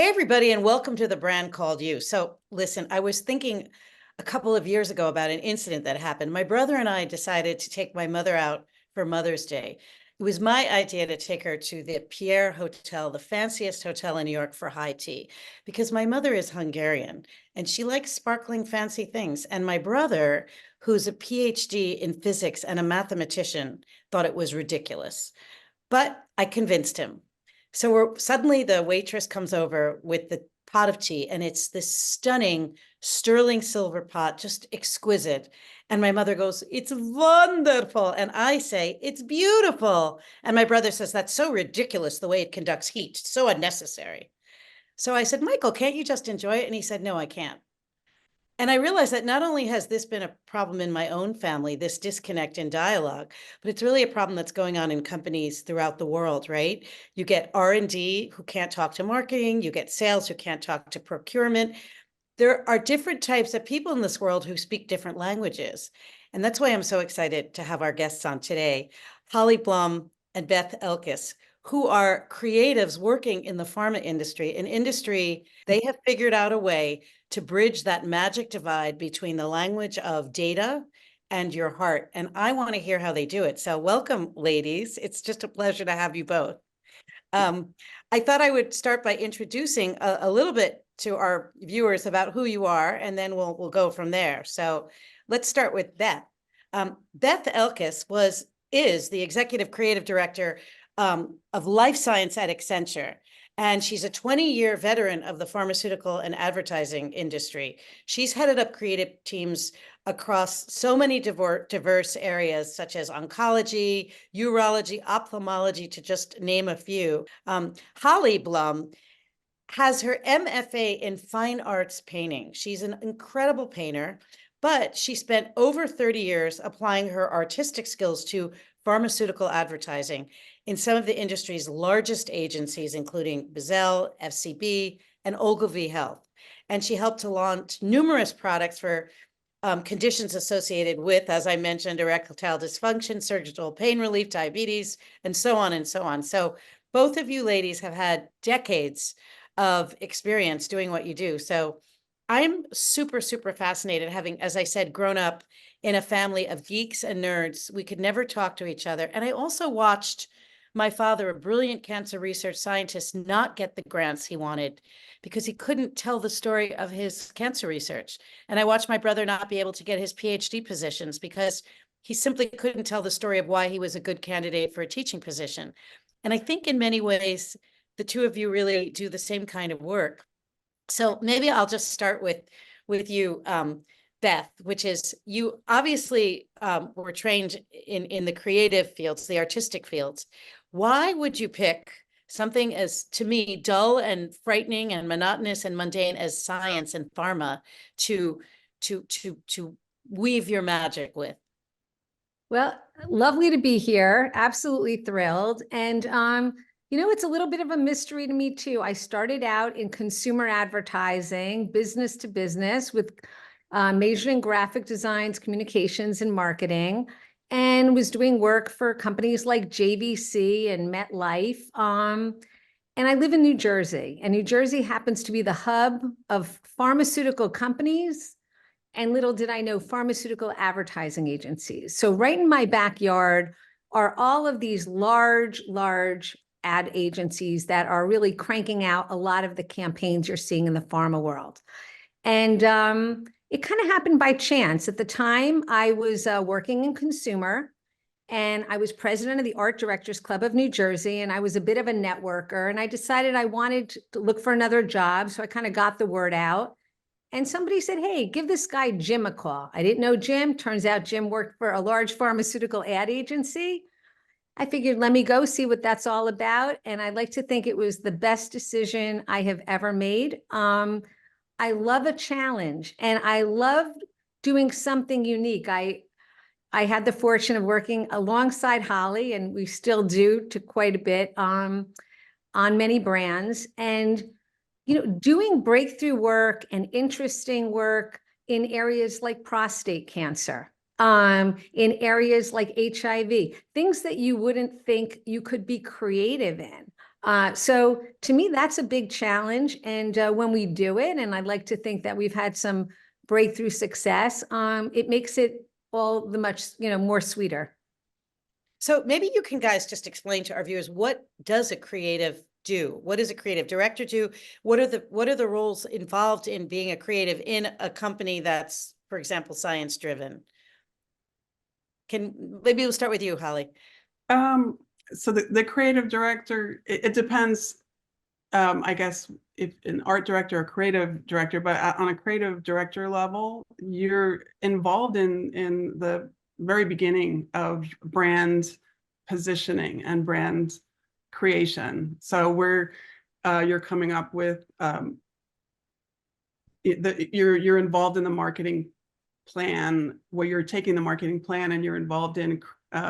Hey, everybody, and welcome to The Brand Called You. So listen, I was thinking a couple of years ago about an incident that happened. My brother and I decided to take my mother out for Mother's Day. It was my idea to take her to the Pierre Hotel, the fanciest hotel in New York, for high tea, because my mother is Hungarian and she likes sparkling fancy things. And my brother, who's a PhD in physics and a mathematician, thought it was ridiculous. But I convinced him. So suddenly the waitress comes over with the pot of tea, and it's this stunning sterling silver pot, just exquisite. And my mother goes, "It's wonderful." And I say, "It's beautiful." And my brother says, "That's so ridiculous the way it conducts heat, so unnecessary." So I said, "Michael, can't you just enjoy it?" And he said, "No, I can't." And I realized that not only has this been a problem in my own family, this disconnect in dialogue, but it's really a problem that's going on in companies throughout the world, right? You get R&D who can't talk to marketing, you get sales who can't talk to procurement. There are different types of people in this world who speak different languages. And that's why I'm so excited to have our guests on today, Holly Blum and Beth Elkis, who are creatives working in the pharma industry, an industry they have figured out a way to bridge that magic divide between the language of data and your heart. And I want to hear how they do it. So welcome, ladies. It's just a pleasure to have you both. I thought I would start by introducing a little bit to our viewers about who you are, and then we'll go from there. So let's start with Beth. Beth Elkis is the executive creative director of life science at Accenture. And she's a 20-year veteran of the pharmaceutical and advertising industry. She's headed up creative teams across so many diverse areas, such as oncology, urology, ophthalmology, to just name a few. Holly Blum has her MFA in fine arts painting. She's an incredible painter, but she spent over 30 years applying her artistic skills to pharmaceutical advertising in some of the industry's largest agencies, including Bizzell, FCB, and Ogilvy Health. And she helped to launch numerous products for conditions associated with, as I mentioned, erectile dysfunction, surgical pain relief, diabetes, and so on and so on. So both of you ladies have had decades of experience doing what you do. So I'm super, super fascinated, having, as I said, grown up in a family of geeks and nerds. We could never talk to each other. And I also watched my father, a brilliant cancer research scientist, not get the grants he wanted because he couldn't tell the story of his cancer research. And I watched my brother not be able to get his PhD positions because he simply couldn't tell the story of why he was a good candidate for a teaching position. And I think in many ways, the two of you really do the same kind of work. So maybe I'll just start with you, Beth, which is you obviously were trained in the creative fields, the artistic fields. Why would you pick something as, to me, dull and frightening and monotonous and mundane as science and pharma to weave your magic with? Well, lovely to be here. Absolutely thrilled. And it's a little bit of a mystery to me too. I started out in consumer advertising, business to business, with majored in graphic designs, communications, and marketing, and was doing work for companies like JVC and MetLife. And I live in New Jersey, and New Jersey happens to be the hub of pharmaceutical companies. And little did I know, pharmaceutical advertising agencies. So right in my backyard are all of these large ad agencies that are really cranking out a lot of the campaigns you're seeing in the pharma world. And it kind of happened by chance. At the time, I was working in consumer, and I was president of the Art Directors Club of New Jersey, and I was a bit of a networker, and I decided I wanted to look for another job. So I kind of got the word out. And somebody said, "Hey, give this guy Jim a call." I didn't know Jim. Turns out Jim worked for a large pharmaceutical ad agency. I figured, let me go see what that's all about. And I'd like to think it was the best decision I have ever made. I love a challenge, and I love doing something unique. I had the fortune of working alongside Holly, and we still do to quite a bit on many brands. And doing breakthrough work and interesting work in areas like prostate cancer, in areas like HIV, things that you wouldn't think you could be creative in. So to me, that's a big challenge. And when we do it, and I'd like to think that we've had some breakthrough success, it makes it all the much, more sweeter. So maybe you can guys just explain to our viewers, what does a creative do? What does a creative director do? What are the roles involved in being a creative in a company that's, for example, science driven? Maybe we'll start with you, Holly. So the creative director, it depends, I guess, if an art director or creative director, but on a creative director level, you're involved in the very beginning of brand positioning and brand creation. So you're coming up with, you're involved in the marketing plan, where you're taking the marketing plan and you're involved in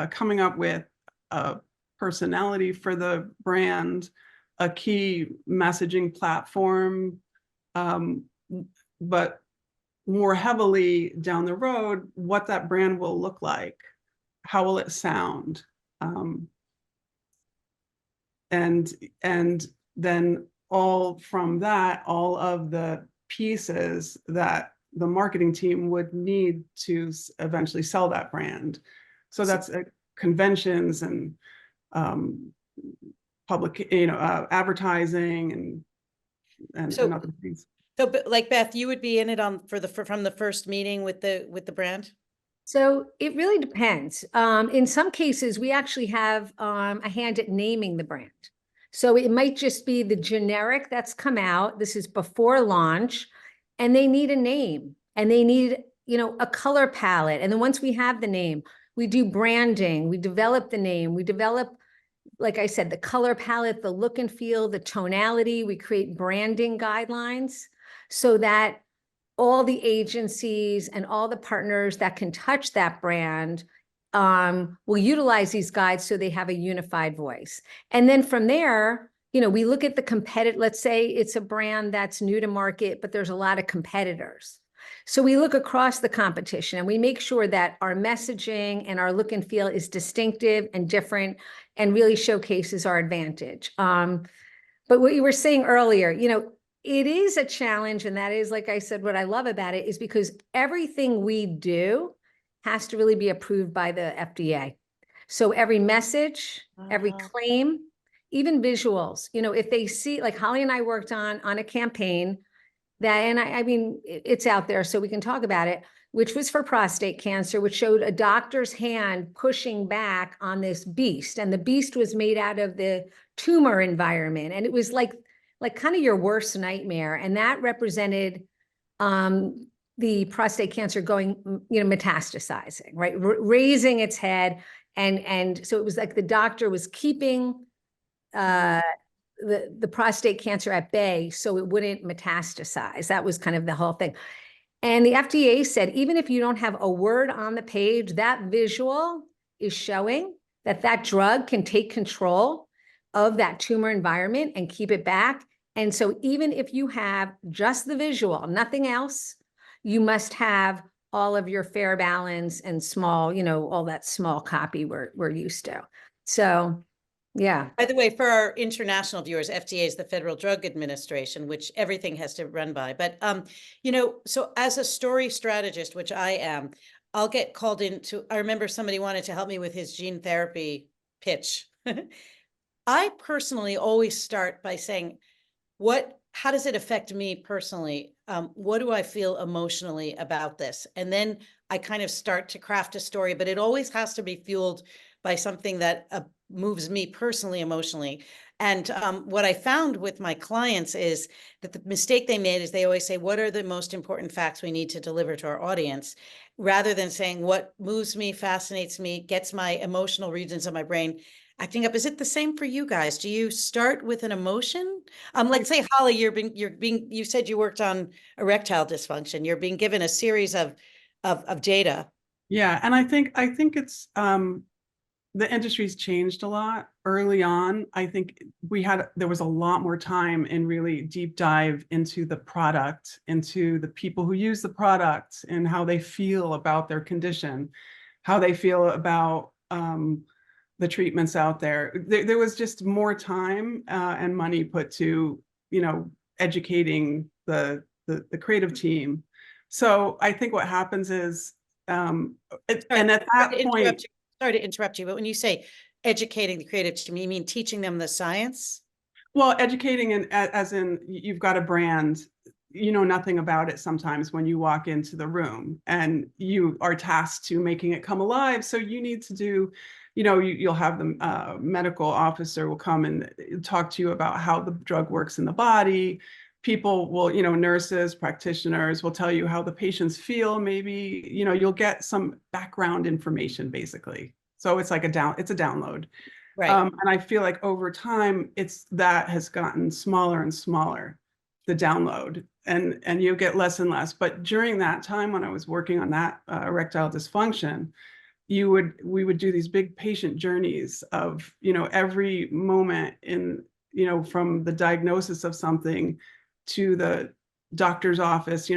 coming up with a personality for the brand, a key messaging platform, but more heavily down the road, what that brand will look like, how will it sound, and then all from that, all of the pieces that the marketing team would need to eventually sell that brand. So that's conventions and public, advertising and other things. So, like Beth, you would be in it from the first meeting with the brand? So it really depends. In some cases, we actually have a hand at naming the brand. So it might just be the generic that's come out. This is before launch, and they need a name, and they need, a color palette. And then once we have the name, we do branding, we develop the name, we develop, like I said, the color palette, the look and feel, the tonality. We create branding guidelines so that all the agencies and all the partners that can touch that brand will utilize these guides so they have a unified voice. And then from there, we look at the competitive, let's say it's a brand that's new to market, but there's a lot of competitors. So we look across the competition and we make sure that our messaging and our look and feel is distinctive and different and really showcases our advantage. But what you were saying earlier, it is a challenge. And that is, like I said, what I love about it is because everything we do has to really be approved by the FDA. So every message, every claim, even visuals, if they see, like Holly and I worked on a campaign that, and I mean, it's out there, so we can talk about it, which was for prostate cancer, which showed a doctor's hand pushing back on this beast. And the beast was made out of the tumor environment. And it was like kind of your worst nightmare. And that represented the prostate cancer going, metastasizing, right? Raising its head. And so it was like the doctor was keeping the prostate cancer at bay so it wouldn't metastasize. That was kind of the whole thing. And the FDA said, even if you don't have a word on the page, that visual is showing that that drug can take control of that tumor environment and keep it back. And so even if you have just the visual, nothing else, you must have all of your fair balance and small, all that small copy we're used to. So, yeah. By the way, for our international viewers, FDA is the Federal Drug Administration, which everything has to run by. But, so as a story strategist, which I am, I'll get called into, I remember somebody wanted to help me with his gene therapy pitch. I personally always start by saying, how does it affect me personally? What do I feel emotionally about this? And then I kind of start to craft a story, but it always has to be fueled by something that moves me personally, emotionally. And what I found with my clients is that the mistake they made is they always say, what are the most important facts we need to deliver to our audience? Rather than saying what moves me, fascinates me, gets my emotional regions of my brain acting up. Is it the same for you guys? Do you start with an emotion? Let's say, Holly, you said you worked on erectile dysfunction. You're being given a series of data. Yeah, and I think it's the industry's changed a lot. Early on, I think there was a lot more time and really deep dive into the product, into the people who use the product and how they feel about their condition, how they feel about the treatments out there. There was just more time and money put to, educating the creative team. So I think what happens is, and at that point, sorry to interrupt you, but when you say educating the creative team, you mean teaching them the science? well, educating as in you've got a brand, you know nothing about it sometimes when you walk into the room, and you are tasked to making it come alive. So you need to do, you'll have the medical officer will come and talk to you about how the drug works in the body. People will, nurses, practitioners will tell you how the patients feel. Maybe, you'll get some background information basically. So it's like it's a download. Right. And I feel like over time, that has gotten smaller and smaller, the download, and you get less and less. But during that time when I was working on that erectile dysfunction, we would do these big patient journeys of, every moment in, from the diagnosis of something to the doctor's office,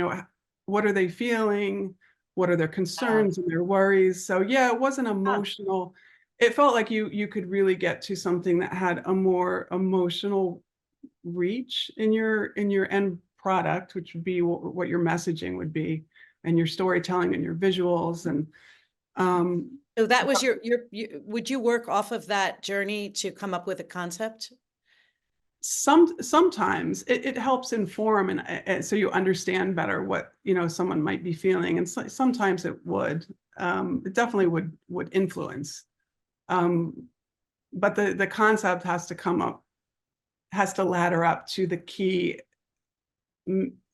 what are they feeling? What are their concerns and their worries? So yeah, it wasn't emotional. It felt like you could really get to something that had a more emotional reach in your end product, which would be what your messaging would be, and your storytelling and your visuals. And so that was would you work off of that journey to come up with a concept? Sometimes it helps inform, and so you understand better what someone might be feeling, and sometimes it definitely would influence. But the concept has to ladder up to the key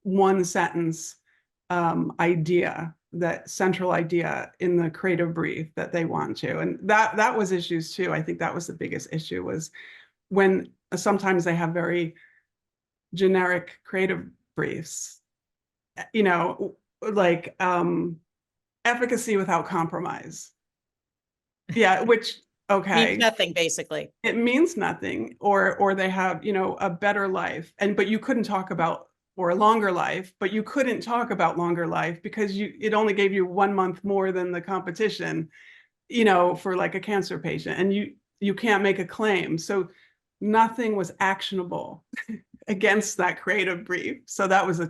one sentence idea, that central idea in the creative brief that they want to. And that was issues too. I think that was the biggest issue, was when sometimes they have very generic creative briefs, like efficacy without compromise. Yeah, which, okay. Means nothing, basically. It means nothing. Or they have, a better life, but you couldn't talk about, or a longer life, but you couldn't talk about longer life because it only gave you 1 month more than the competition, for like a cancer patient, and you can't make a claim. So nothing was actionable against that creative brief. So that was a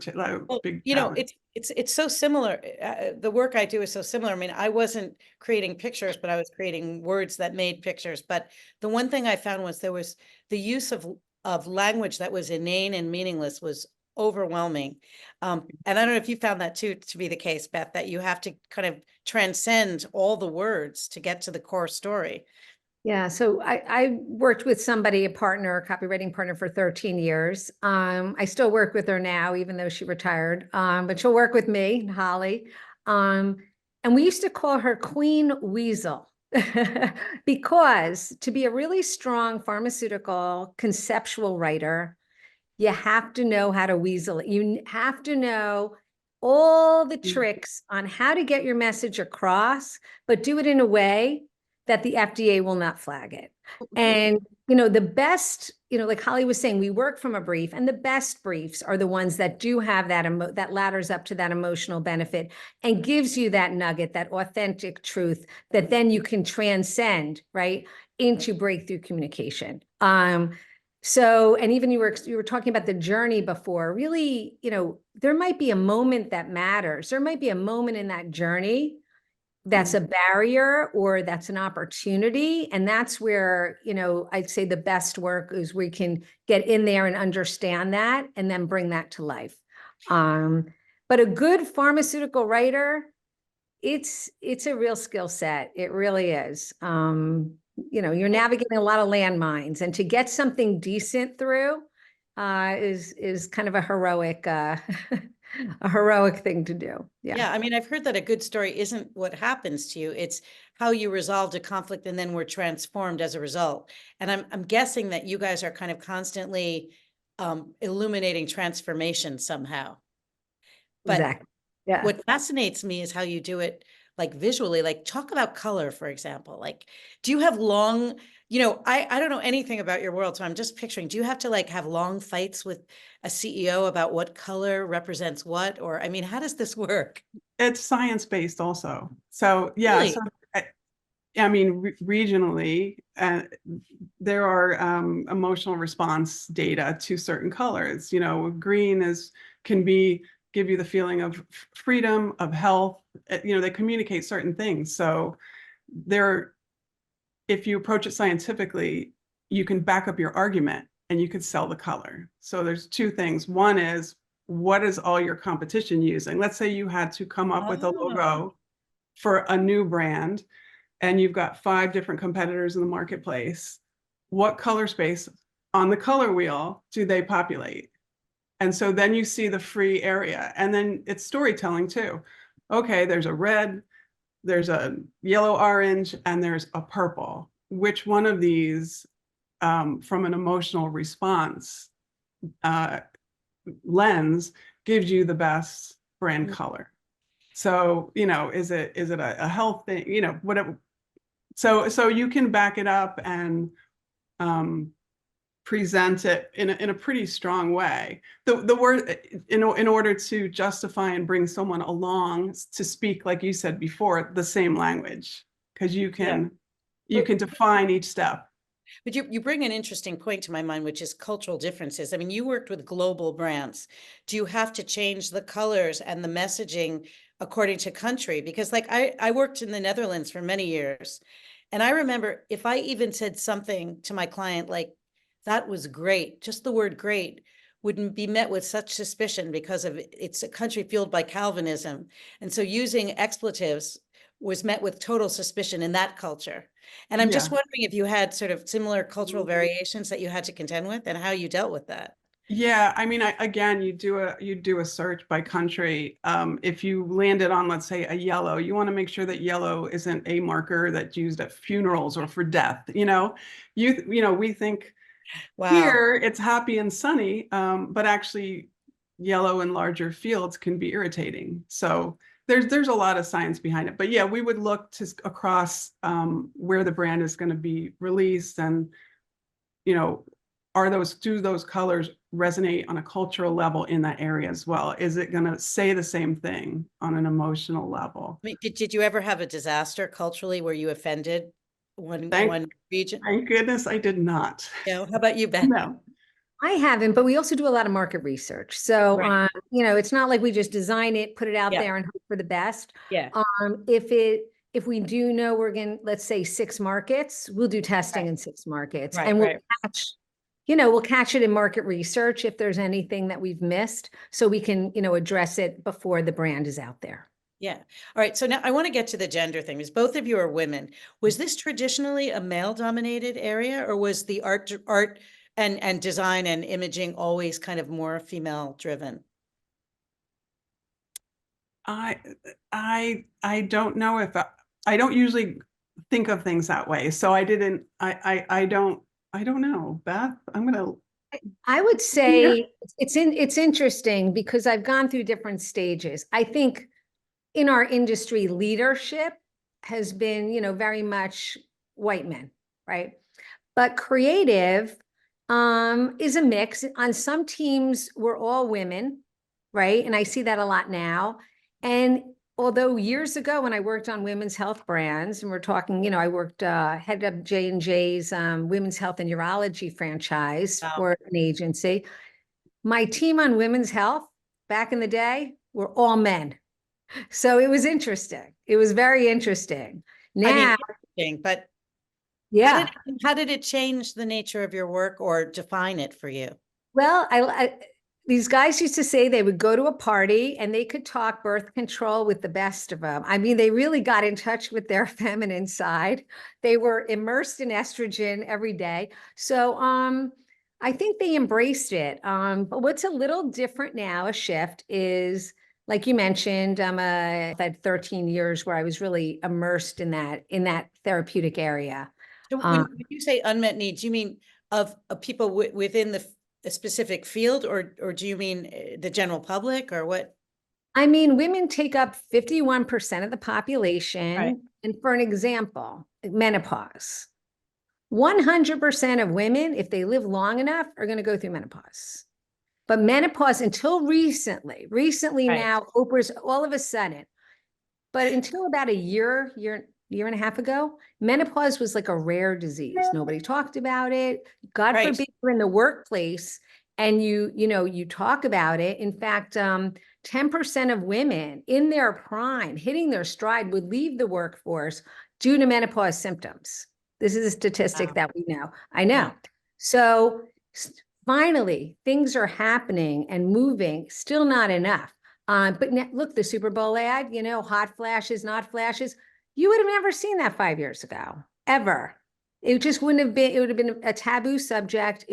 big challenge. It's so similar. The work I do is so similar. I mean, I wasn't creating pictures, but I was creating words that made pictures. But the one thing I found was there was the use of language that was inane and meaningless was overwhelming. And I don't know if you found that too to be the case, Beth, that you have to kind of transcend all the words to get to the core story. Yeah, so I worked with somebody, a partner, a copywriting partner, for 13 years. I still work with her now, even though she retired, but she'll work with me, Holly. And we used to call her Queen Weasel because to be a really strong pharmaceutical conceptual writer, you have to know how to weasel it. You have to know all the tricks on how to get your message across, but do it in a way that the FDA will not flag it. And, the best, like Holly was saying, we work from a brief, and the best briefs are the ones that do have that ladders up to that emotional benefit and gives you that nugget, that authentic truth that then you can transcend, right, into breakthrough communication. So, and even you were talking about the journey before, really, there might be a moment that matters. There might be a moment in that journey that's a barrier, or that's an opportunity. And that's where, I'd say the best work is we can get in there and understand that and then bring that to life. But a good pharmaceutical writer, it's a real skill set. It really is. You're navigating a lot of landmines, and to get something decent through is kind of a heroic a heroic thing to do. Yeah. I mean, I've heard that a good story isn't what happens to you. It's how you resolved a conflict and then were transformed as a result. And I'm guessing that you guys are kind of constantly illuminating transformation somehow. But exactly. Yeah. What fascinates me is how you do it, like visually, like talk about color, for example. Like, do you have long, I don't know anything about your world, so I'm just picturing, do you have to like have long fights with a CEO about what color represents what? Or, I mean, how does this work? It's science-based also. So yeah, Really? so I mean, regionally, there are emotional response data to certain colors. You know, green can give you the feeling of freedom, of health. You know, they communicate certain things. So there, if you approach it scientifically, you can back up your argument and you could sell the color. So there's two things. One is, what is all your competition using? Let's say you had to come up with a logo for a new brand and you've got 5 different competitors in the marketplace. What color space on the color wheel do they populate? And so then you see the free area. And then it's storytelling too. Okay, there's a red, there's a yellow orange, and there's a purple. Which one of these, from an emotional response lens, gives you the best brand color? So, you know, is it a health thing? You know, whatever. So you can back it up and present it in a pretty strong way. The word in order to justify and bring someone along to speak, like you said before, the same language, because you can define each step. But you bring an interesting point to my mind, which is cultural differences. I mean, you worked with global brands. Do you have to change the colors and the messaging according to country? Because like I worked in the Netherlands for many years. And I remember if I even said something to my client like, that was great, just the word great wouldn't be met with such suspicion because of it's a country fueled by Calvinism. And so using expletives was met with total suspicion in that culture. And I'm just wondering if you had sort of similar cultural variations that you had to contend with and how you dealt with that. Yeah, I mean, again, you do a search by country. If you landed on, let's say, a yellow, you want to make sure that yellow isn't a marker that's used at funerals or for death. You know, we think here it's happy and sunny, but actually, yellow in larger fields can be irritating. So there's a lot of science behind it. But yeah, we would look to across where the brand is going to be released, and you know, do those colors resonate on a cultural level in that area as well? Is it going to say the same thing on an emotional level? I mean, did you ever have a disaster culturally where you offended one region? Thank goodness I did not. How about you, Beth? No. I haven't, but we also do a lot of market research. So, Right. you know, it's not like we just design it, put it out Yeah. there and hope for the best. Yeah. If we do know we're going to, let's say 6 markets, we'll do testing in 6 markets and we'll catch it in market research if there's anything that we've missed so we can, you know, address it before the brand is out there. Yeah. All right. So now I want to get to the gender thing because both of you are women. Was this traditionally a male dominated area, or was the art and design and imaging always kind of more female driven? I don't know if I don't usually think of things that way. So I don't know. Beth, I would say it's interesting because I've gone through different stages. I think in our industry, leadership has been, you know, very much white men, right? But creative is a mix. On some teams, we're all women, right? And I see that a lot now. And although years ago when I worked on women's health brands, and we're talking, you know, I worked headed up J&J's women's health and urology franchise for an agency. My team on women's health back in the day were all men. So it was interesting. It was very interesting. Now, I mean, interesting, but yeah. How did it change the nature of your work or define it for you? Well, these guys used to say they would go to a party and they could talk birth control with the best of them. I mean, they really got in touch with their feminine side. They were immersed in estrogen every day. So I think they embraced it. But what's a little different now, a shift, is like you mentioned, I've had 13 years where I was really immersed in that therapeutic area. So when you say unmet needs, you mean of people within a specific field, or do you mean the general public, or what? I mean, women take up 51% of the population. Right. And for an example, menopause. 100% of women, if they live long enough, are going to go through menopause. But menopause until recently Right. now, Oprah's all of a sudden, but until about a year year and a half ago, menopause was like a rare disease. Nobody talked about it. God Right. forbid you're in the workplace and you talk about it. In fact, 10% of women in their prime, hitting their stride, would leave the workforce due to menopause symptoms. This is a statistic Wow. that we know. I know. Yeah. So finally, things are happening and moving, still not enough. But look, the Super Bowl ad, hot flashes, not flashes. You would have never seen that 5 years ago, ever. It just wouldn't have been, it would have been a taboo subject.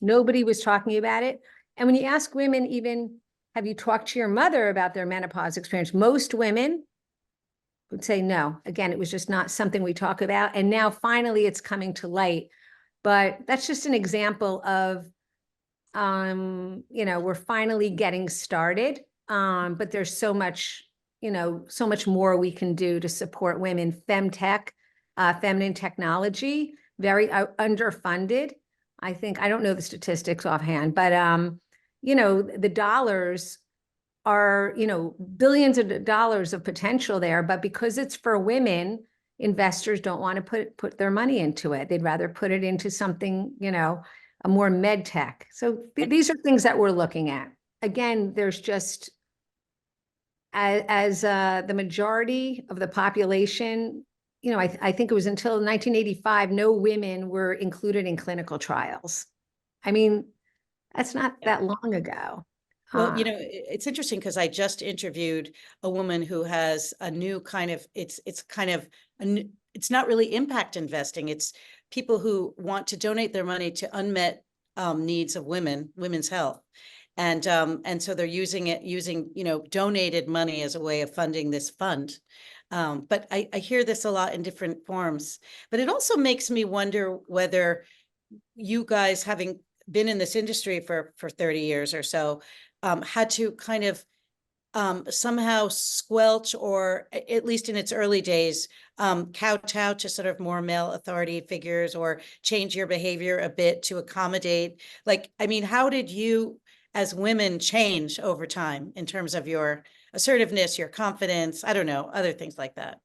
Nobody was talking about it. And when you ask women, even, have you talked to your mother about their menopause experience? Most women would say no. Again, it was just not something we talk about. And now finally it's coming to light. But that's just an example of, we're finally getting started. But there's so much more we can do to support women. Femtech, feminine technology, very underfunded. I don't know the statistics offhand, but, the dollars are, billions of dollars of potential there, but because it's for women, investors don't want to put their money into it. They'd rather put it into something, a more med tech. So these are things that we're looking at. Again, there's just, as the majority of the population, I think it was until 1985, no women were included in clinical trials. I mean, that's not that long ago. Well, it's interesting because I just interviewed a woman who has a new kind of, it's not really impact investing. It's people who want to donate their money to unmet needs of women's health. And so they're using donated money as a way of funding this fund. But I hear this a lot in different forms. But it also makes me wonder whether you guys, having been in this industry for 30 years or so, had to kind of somehow squelch, or at least in its early days, kowtow to sort of more male authority figures, or change your behavior a bit to accommodate. Like, I mean, how did you as women change over time in terms of your assertiveness, your confidence? I don't know, other things like that.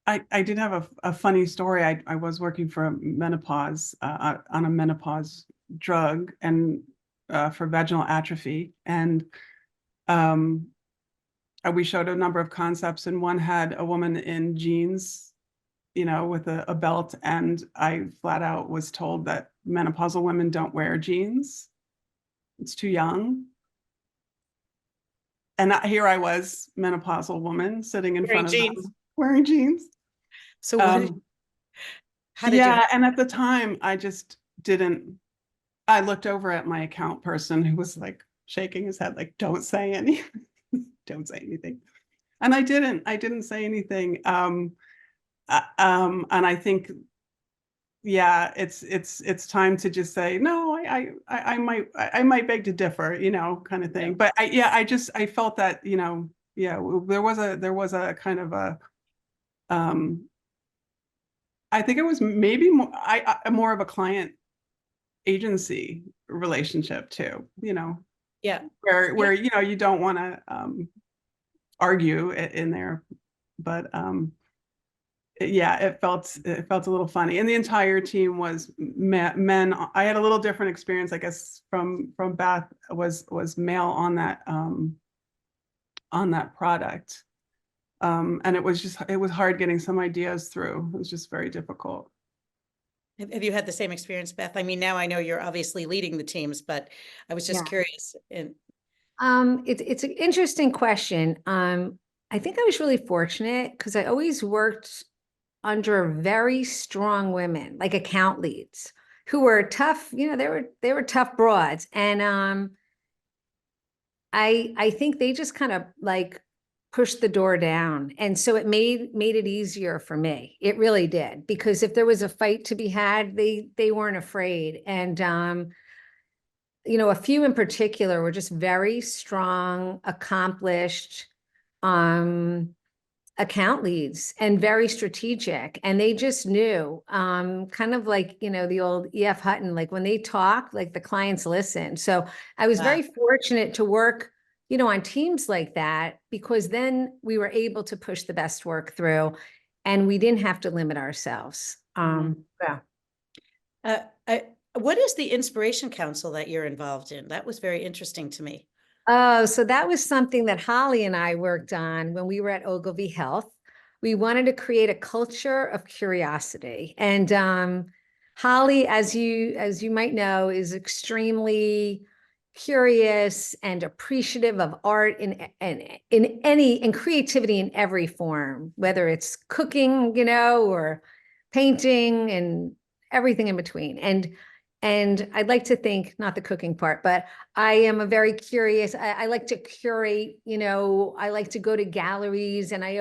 I did have a funny story. I was working for menopause, on a menopause drug, and for vaginal atrophy. And we showed a number of concepts, and one had a woman in jeans, with a belt. And I flat out was told that menopausal women don't wear jeans. It's too young. And here I was, menopausal woman, sitting in front of them, wearing jeans. So how did yeah, and at the time, I just didn't. I looked over at my account person, who was like shaking his head, like, don't say anything, don't say anything. And I didn't say anything. And I think, yeah, it's time to just say, no, I might beg to differ, kind of thing. But I felt that, there was a kind of a, I think it was maybe more of a client agency relationship too, Yeah. where you don't want to argue in there, but it felt a little funny. And the entire team was men. I had a little different experience, I guess, from Beth, was male on that product. And it was hard getting some ideas through. It was just very difficult. Have you had the same experience, Beth? I mean, now I know you're obviously leading the teams, but I was just curious. And it's an interesting question. I think I was really fortunate because I always worked under very strong women, like account leads, who were tough. They were tough broads, and I think they just kind of like pushed the door down. And so it made it easier for me. It really did, because if there was a fight to be had, they weren't afraid. And, a few in particular were just very strong, accomplished, account leads, and very strategic. And they just knew, kind of like, the old E.F. Hutton, like when they talk, like the clients listen. So I was very fortunate to work, on teams like that, because then we were able to push the best work through. and we didn't have to limit ourselves. Yeah. What is the Inspiration Council that you're involved in? That was very interesting to me. Oh, so that was something that Holly and I worked on when we were at Ogilvy Health. We wanted to create a culture of curiosity. And Holly, as you might know, is extremely curious and appreciative of art in creativity in every form, whether it's cooking, or painting and everything in between. And I'd like to think, not the cooking part, but I am a very curious, I like to curate, I like to go to galleries, and I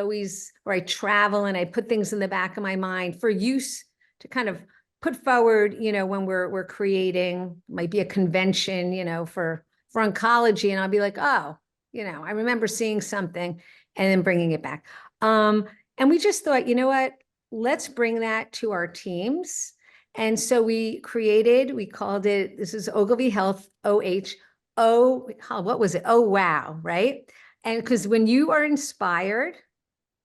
travel and I put things in the back of my mind for use to kind of put forward, when we're creating, might be a convention, for oncology. And I'll be like, oh, I remember seeing something and then bringing it back. And we just thought, you know what, let's bring that to our teams. And so we called it, this is Ogilvy Health, what was it? Oh, wow, right? And because when you are inspired,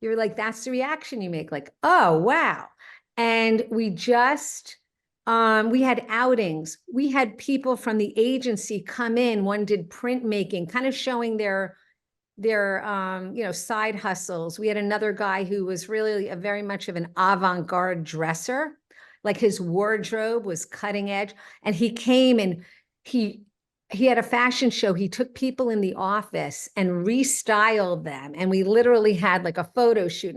you're like, that's the reaction you make, like, oh, wow. And we had outings. We had people from the agency come in. One did printmaking, kind of showing their side hustles. We had another guy who was really very much of an avant-garde dresser. Like his wardrobe was cutting edge. And he came and he had a fashion show. He took people in the office and restyled them. And we literally had like a photo shoot.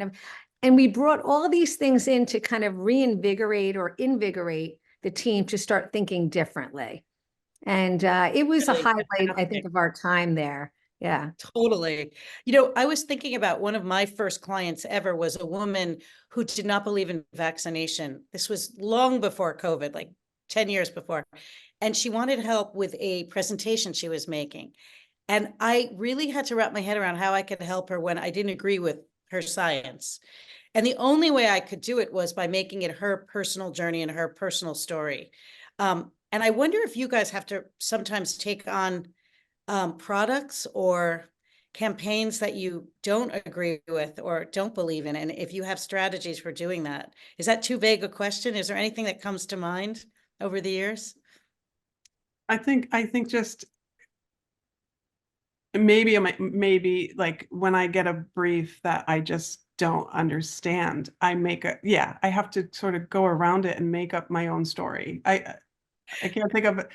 And we brought all these things in to kind of reinvigorate or invigorate the team to start thinking differently. And it was Really a highlight, I fantastic. think, of our time there. Yeah. Totally. I was thinking about one of my first clients ever was a woman who did not believe in vaccination. This was long before COVID, like 10 years before. And she wanted help with a presentation she was making. And I really had to wrap my head around how I could help her when I didn't agree with her science. And the only way I could do it was by making it her personal journey and her personal story. And I wonder if you guys have to sometimes take on products or campaigns that you don't agree with or don't believe in, and if you have strategies for doing that. Is that too vague a question? Is there anything that comes to mind over the years? I think just maybe like when I get a brief that I just don't understand, I have to sort of go around it and make up my own story. I can't think of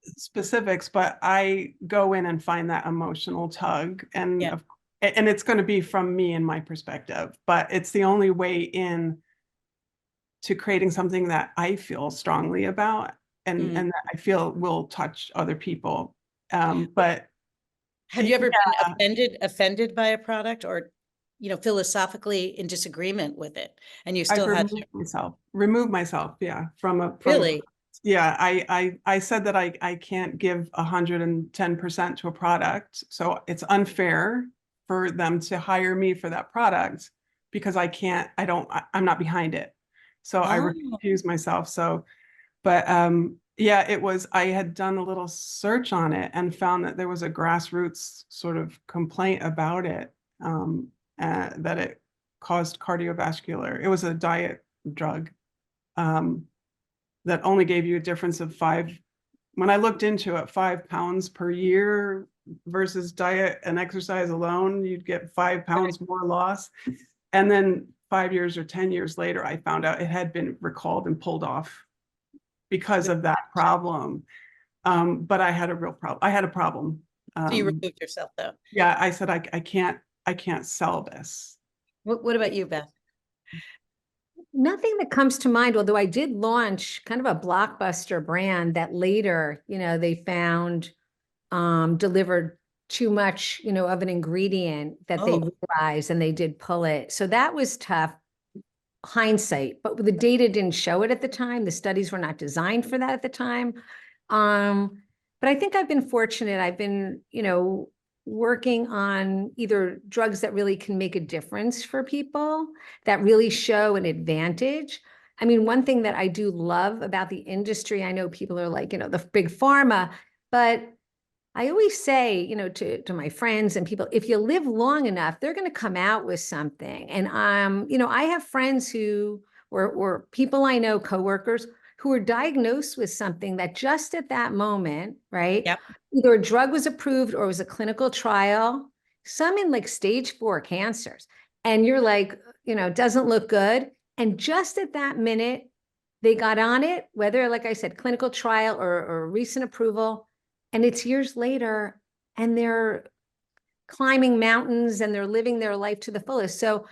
specifics, but I go in and find that emotional tug, and Yeah. and it's going to be from me and my perspective, but it's the only way in to creating something that I feel strongly about and that I feel will touch other people. But Have you ever been offended by a product or, philosophically in disagreement with it, and you still had to remove myself, yeah, really? Yeah, I said that I can't give 110% to a product, so it's unfair for them to hire me for that product because I'm not behind it. So I refuse myself. So, but yeah, I had done a little search on it and found that there was a grassroots sort of complaint about it, that it caused cardiovascular. It was a diet drug. That only gave you a difference of when I looked into it, 5 pounds per year versus diet and exercise alone, you'd get 5 pounds more loss. And then 5 years or 10 years later, I found out it had been recalled and pulled off because of that problem. But I had a real problem. I had a problem. So you removed yourself though? Yeah, I said, I can't sell this. What about you, Beth? Nothing that comes to mind, although I did launch kind of a blockbuster brand that later, they found delivered too much, of an ingredient that they realized, and they did pull it. So that was tough, hindsight, but the data didn't show it at the time. The studies were not designed for that at the time. But I think I've been fortunate. I've been, working on either drugs that really can make a difference for people, that really show an advantage. I mean, one thing that I do love about the industry, I know people are like, the big pharma, but I always say, to my friends and people, if you live long enough, they're going to come out with something. And I have friends who or people I know, coworkers who were diagnosed with something that just at that moment, right? Yep. Either a drug was approved or it was a clinical trial, some in like stage 4 cancers. And you're like, doesn't look good. And just at that minute, they got on it, whether, like I said, clinical trial or recent approval, and it's years later, and they're climbing mountains and they're living their life to the fullest. So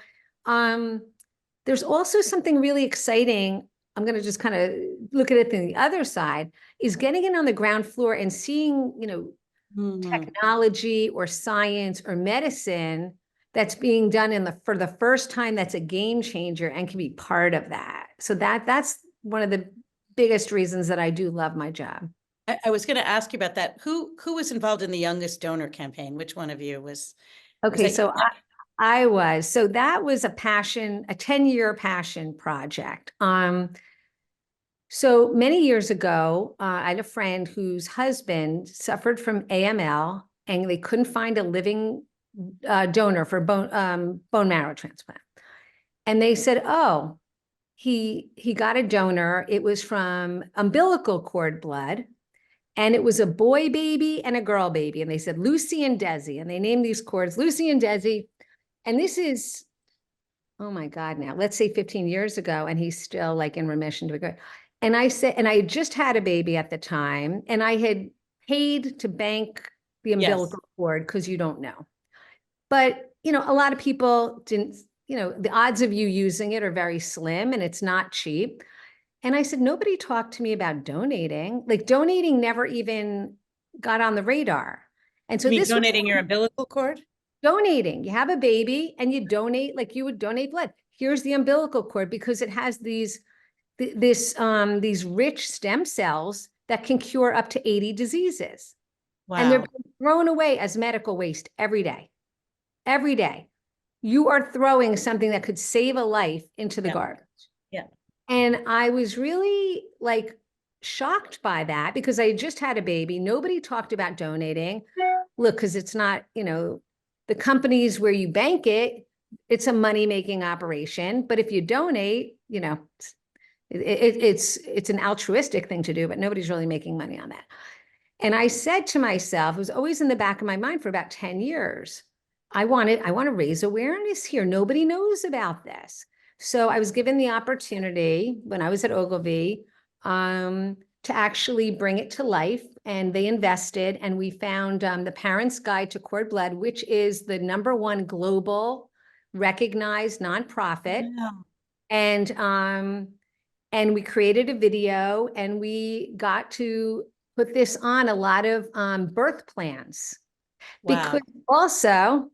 there's also something really exciting. I'm going to just kind of look at it from the other side, is getting in on the ground floor and seeing, technology or science or medicine that's being done for the first time, that's a game changer and can be part of that. So that's one of the biggest reasons that I do love my job. I was going to ask you about that. Who was involved in the youngest donor campaign? Which one of you was? Okay, so I was. So that was a 10-year passion project. So many years ago, I had a friend whose husband suffered from AML, and they couldn't find a living donor for bone marrow transplant. And they said, oh, he got a donor. It was from umbilical cord blood. And it was a boy baby and a girl baby. And they said Lucy and Desi. And they named these cords Lucy and Desi. And this is, oh my God, now let's say 15 years ago. And he's still like in remission to a good. And I said, and I just had a baby at the time. And I had paid to bank the umbilical cord because you don't know. But, a lot of people didn't, the odds of you using it are very slim and it's not cheap. And I said, nobody talked to me about donating. Like donating never even got on the radar. And so this donating your umbilical cord? Donating. You have a baby and you donate like you would donate blood. Here's the umbilical cord because it has these rich stem cells that can cure up to 80 diseases. Wow. And they're thrown away as medical waste every day. Every day. You are throwing something that could save a life into the garbage. Yeah. And I was really like shocked by that because I just had a baby. Nobody talked about donating. Look, because it's not, the companies where you bank it, it's a money-making operation. But if you donate, it's an altruistic thing to do, but nobody's really making money on that. And I said to myself, it was always in the back of my mind for about 10 years, I want to raise awareness here. Nobody knows about this. So I was given the opportunity when I was at Ogilvy to actually bring it to life, and they invested, and we found the Parents' Guide to Cord Blood, which is the #1 global recognized nonprofit. Wow. And we created a video, and we got to put this on a lot of birth plans. Wow. Because also,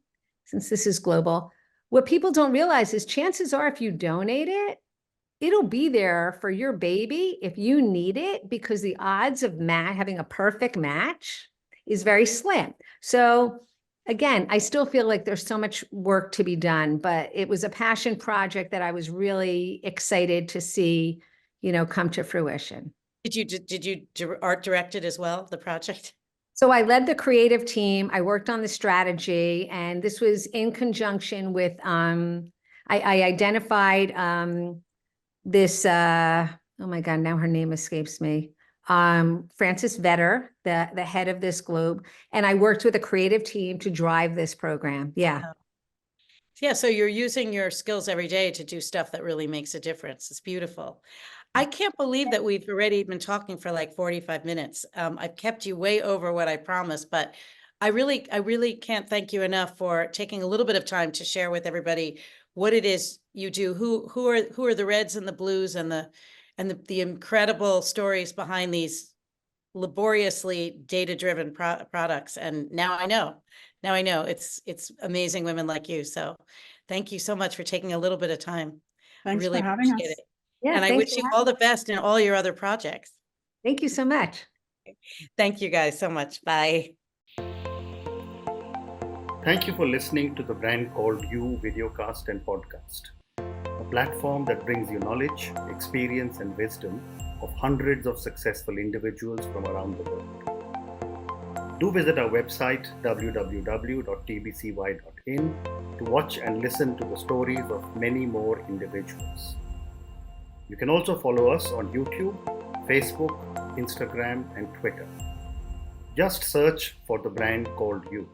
since this is global, what people don't realize is chances are if you donate it, it'll be there for your baby if you need it, because the odds of having a perfect match is very slim. So again, I still feel like there's so much work to be done, but it was a passion project that I was really excited to see, come to fruition. Did you art direct it as well, the project? So I led the creative team. I worked on the strategy, and this was in conjunction with, I identified this, oh my God, now her name escapes me. Frances Vetter, the head of this globe. And I worked with a creative team to drive this program. Yeah. Yeah. So you're using your skills every day to do stuff that really makes a difference. It's beautiful. I can't believe that we've already been talking for like 45 minutes. I've kept you way over what I promised, but I really can't thank you enough for taking a little bit of time to share with everybody what it is you do, who are the reds and the blues and the incredible stories behind these laboriously data-driven products. And now I know it's amazing women like you. So thank you so much for taking a little bit of time. Thanks Really for having us. appreciate it. Yeah. And I wish you all the best in all your other projects. Thank you so much. Thank you guys so much. Bye. Thank you for listening to the Brand Called You videocast and podcast, a platform that brings you knowledge, experience, and wisdom of hundreds of successful individuals from around the world. Do visit our website www.tbcy.in to watch and listen to the stories of many more individuals. You can also follow us on YouTube, Facebook, Instagram, and Twitter. Just search for the brand called You.